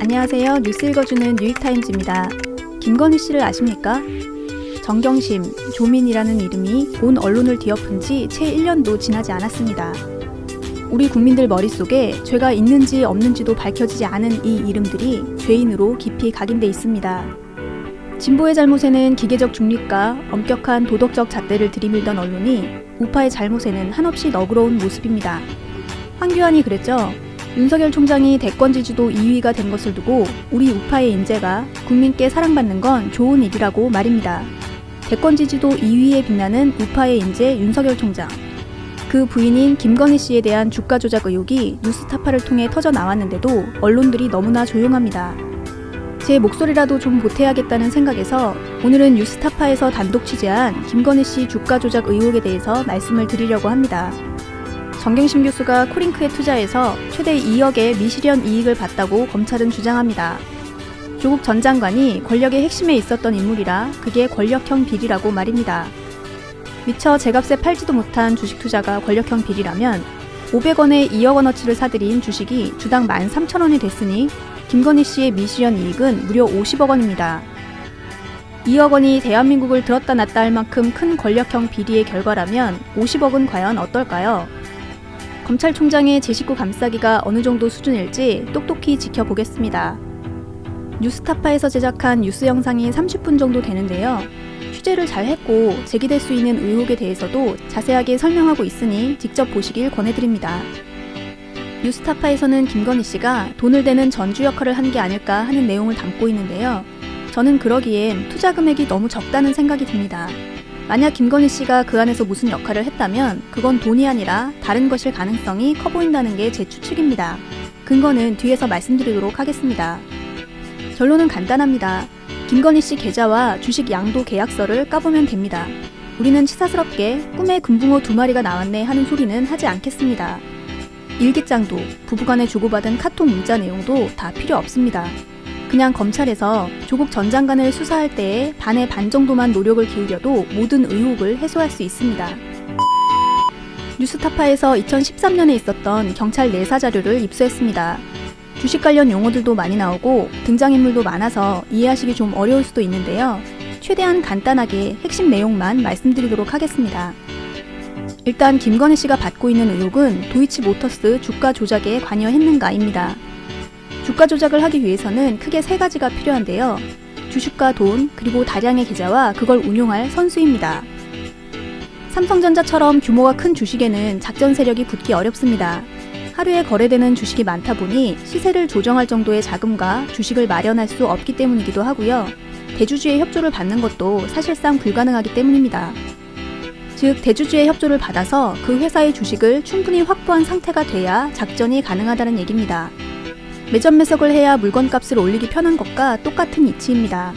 안녕하세요. 뉴스 읽어주는 뉴욕타임즈입니다. 김건희 씨를 아십니까? 정경심, 조민이라는 이름이 온 언론을 뒤엎은 지 채 1년도 지나지 않았습니다. 우리 국민들 머릿속에 죄가 있는지 없는지도 밝혀지지 않은 이 이름들이 죄인으로 깊이 각인돼 있습니다. 진보의 잘못에는 기계적 중립과 엄격한 도덕적 잣대를 들이밀던 언론이 우파의 잘못에는 한없이 너그러운 모습입니다. 황교안이 그랬죠. 윤석열 총장이 대권 지지도 2위가 된 것을 두고 우리 우파의 인재가 국민께 사랑받는 건 좋은 일이라고 말입니다. 대권 지지도 2위에 빛나는 우파의 인재 윤석열 총장. 그 부인인 김건희 씨에 대한 주가 조작 의혹이 뉴스타파를 통해 터져 나왔는데도 언론들이 너무나 조용합니다. 제 목소리라도 좀 보태야겠다는 생각에서 오늘은 뉴스타파에서 단독 취재한 김건희 씨 주가 조작 의혹에 대해서 말씀을 드리려고 합니다. 정경심 교수가 코링크에 투자해서 최대 2억의 미실현 이익을 봤다고 검찰은 주장합니다. 조국 전 장관이 권력의 핵심에 있었던 인물이라 그게 권력형 비리라고 말입니다. 미처 제값에 팔지도 못한 주식 투자가 권력형 비리라면 500원에 2억 원어치를 사들인 주식이 주당 13,000원이 됐으니 김건희 씨의 미실현 이익은 무려 50억 원입니다. 2억 원이 대한민국을 들었다 놨다 할 만큼 큰 권력형 비리의 결과라면 50억은 과연 어떨까요? 검찰총장의 제 식구 감싸기가 어느 정도 수준일지 똑똑히 지켜보겠습니다. 뉴스타파에서 제작한 뉴스 영상이 30분 정도 되는데요. 취재를 잘 했고 제기될 수 있는 의혹에 대해서도 자세하게 설명하고 있으니 직접 보시길 권해드립니다. 뉴스타파에서는 김건희 씨가 돈을 대는 전주 역할을 한 게 아닐까 하는 내용을 담고 있는데요. 저는 그러기엔 투자 금액이 너무 적다는 생각이 듭니다. 만약 김건희 씨가 그 안에서 무슨 역할을 했다면 그건 돈이 아니라 다른 것일 가능성이 커 보인다는 게 제 추측입니다. 근거는 뒤에서 말씀드리도록 하겠습니다. 결론은 간단합니다. 김건희 씨 계좌와 주식 양도 계약서를 까보면 됩니다. 우리는 치사스럽게 꿈에 금붕어 2마리가 나왔네 하는 소리는 하지 않겠습니다. 일기장도 부부간에 주고받은 카톡 문자 내용도 다 필요 없습니다. 그냥 검찰에서 조국 전 장관을 수사할 때에 반의 반 정도만 노력을 기울여도 모든 의혹을 해소할 수 있습니다. 뉴스타파에서 2013년에 있었던 경찰 내사 자료를 입수했습니다. 주식 관련 용어들도 많이 나오고 등장인물도 많아서 이해하시기 좀 어려울 수도 있는데요. 최대한 간단하게 핵심 내용만 말씀드리도록 하겠습니다. 일단 김건희 씨가 받고 있는 의혹은 도이치모터스 주가 조작에 관여했는가입니다. 주가 조작을 하기 위해서는 크게 3가지가 필요한데요. 주식과 돈, 그리고 다량의 계좌와 그걸 운용할 선수입니다. 삼성전자처럼 규모가 큰 주식에는 작전 세력이 붙기 어렵습니다. 하루에 거래되는 주식이 많다 보니 시세를 조정할 정도의 자금과 주식을 마련할 수 없기 때문이기도 하고요. 대주주의 협조를 받는 것도 사실상 불가능하기 때문입니다. 즉, 대주주의 협조를 받아서 그 회사의 주식을 충분히 확보한 상태가 돼야 작전이 가능하다는 얘기입니다. 매점 매석을 해야 물건값을 올리기 편한 것과 똑같은 이치입니다.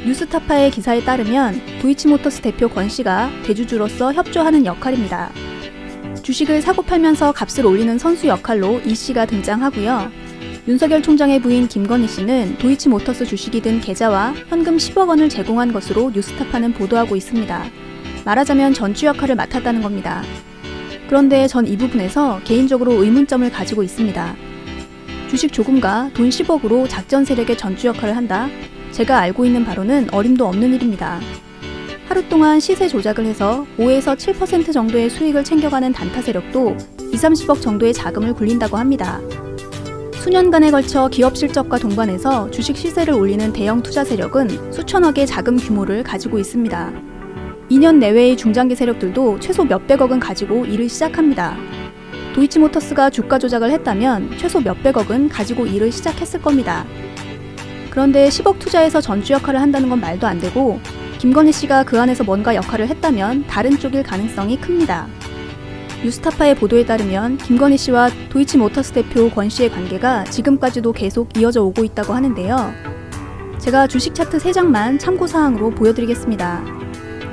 뉴스타파의 기사에 따르면 도이치모터스 대표 권 씨가 대주주로서 협조하는 역할입니다. 주식을 사고 팔면서 값을 올리는 선수 역할로 이 씨가 등장하고요. 윤석열 총장의 부인 김건희 씨는 도이치모터스 주식이 든 계좌와 현금 10억 원을 제공한 것으로 뉴스타파는 보도하고 있습니다. 말하자면 전주 역할을 맡았다는 겁니다. 그런데 전 이 부분에서 개인적으로 의문점을 가지고 있습니다. 주식 조금과 돈 10억으로 작전 세력의 전주 역할을 한다? 제가 알고 있는 바로는 어림도 없는 일입니다. 하루 동안 시세 조작을 해서 5에서 7% 정도의 수익을 챙겨가는 단타 세력도 20-30억 정도의 자금을 굴린다고 합니다. 수년간에 걸쳐 기업 실적과 동반해서 주식 시세를 올리는 대형 투자 세력은 수천억의 자금 규모를 가지고 있습니다. 2년 내외의 중장기 세력들도 최소 몇백억은 가지고 일을 시작합니다. 도이치모터스가 주가 조작을 했다면 최소 몇백억은 가지고 일을 시작했을 겁니다. 그런데 10억 투자해서 전주 역할을 한다는 건 말도 안 되고 김건희 씨가 그 안에서 뭔가 역할을 했다면 다른 쪽일 가능성이 큽니다. 뉴스타파의 보도에 따르면 김건희 씨와 도이치모터스 대표 권 씨의 관계가 지금까지도 계속 이어져 오고 있다고 하는데요. 제가 주식 차트 3장만 참고사항으로 보여드리겠습니다.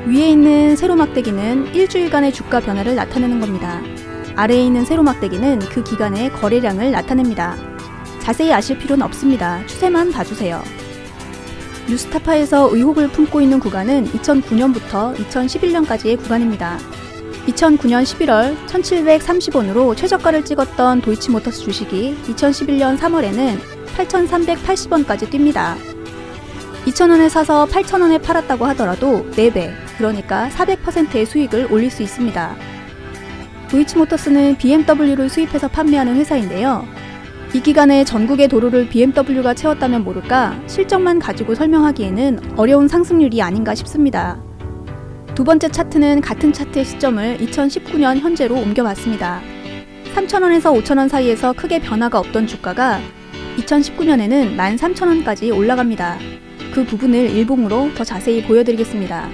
위에 있는 세로 막대기는 일주일간의 주가 변화를 나타내는 겁니다. 아래에 있는 세로 막대기는 그 기간의 거래량을 나타냅니다. 자세히 아실 필요는 없습니다. 추세만 봐주세요. 뉴스타파에서 의혹을 품고 있는 구간은 2009년부터 2011년까지의 구간입니다. 2009년 11월 1,730원으로 최저가를 찍었던 도이치모터스 주식이 2011년 3월에는 8,380원까지 뜁니다. 2,000원에 사서 8,000원에 팔았다고 하더라도 4배, 그러니까 400%의 수익을 올릴 수 있습니다. 도이치모터스는 BMW를 수입해서 판매하는 회사인데요. 이 기간에 전국의 도로를 BMW가 채웠다면 모를까 실적만 가지고 설명하기에는 어려운 상승률이 아닌가 싶습니다. 두 번째 차트는 같은 차트의 시점을 2019년 현재로 옮겨봤습니다. 3,000원에서 5,000원 사이에서 크게 변화가 없던 주가가 2019년에는 13,000원까지 올라갑니다. 그 부분을 일봉으로 더 자세히 보여드리겠습니다.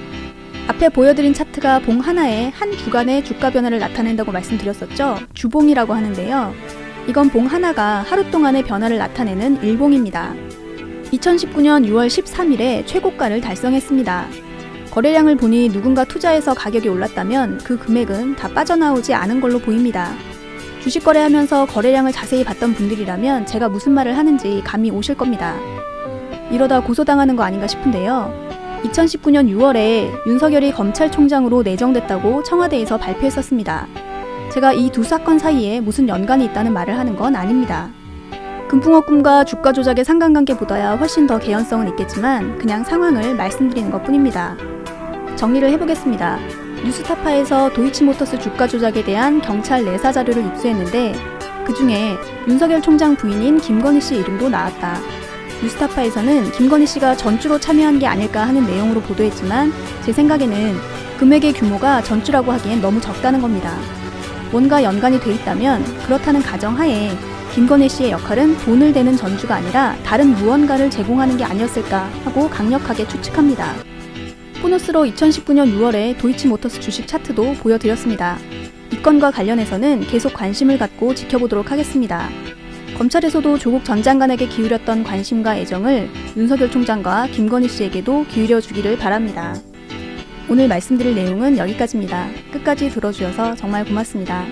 앞에 보여드린 차트가 봉 하나에 한 주간의 주가 변화를 나타낸다고 말씀드렸었죠. 주봉이라고 하는데요. 이건 봉 하나가 하루 동안의 변화를 나타내는 일봉입니다. 2019년 6월 13일에 최고가를 달성했습니다. 거래량을 보니 누군가 투자해서 가격이 올랐다면 그 금액은 다 빠져나오지 않은 걸로 보입니다. 주식 거래하면서 거래량을 자세히 봤던 분들이라면 제가 무슨 말을 하는지 감이 오실 겁니다. 이러다 고소당하는 거 아닌가 싶은데요. 2019년 6월에 윤석열이 검찰총장으로 내정됐다고 청와대에서 발표했었습니다. 제가 이 두 사건 사이에 무슨 연관이 있다는 말을 하는 건 아닙니다. 금붕어꿈과 주가 조작의 상관관계보다야 훨씬 더 개연성은 있겠지만 그냥 상황을 말씀드리는 것 뿐입니다. 정리를 해보겠습니다. 뉴스타파에서 도이치모터스 주가 조작에 대한 경찰 내사 자료를 입수했는데 그 중에 윤석열 총장 부인인 김건희 씨 이름도 나왔다. 뉴스타파에서는 김건희 씨가 전주로 참여한 게 아닐까 하는 내용으로 보도했지만 제 생각에는 금액의 규모가 전주라고 하기엔 너무 적다는 겁니다. 뭔가 연관이 돼 있다면 그렇다는 가정하에 김건희 씨의 역할은 돈을 대는 전주가 아니라 다른 무언가를 제공하는 게 아니었을까 하고 강력하게 추측합니다. 보너스로 2019년 6월에 도이치모터스 주식 차트도 보여드렸습니다. 이 건과 관련해서는 계속 관심을 갖고 지켜보도록 하겠습니다. 검찰에서도 조국 전 장관에게 기울였던 관심과 애정을 윤석열 총장과 김건희 씨에게도 기울여주기를 바랍니다. 오늘 말씀드릴 내용은 여기까지입니다. 끝까지 들어주셔서 정말 고맙습니다.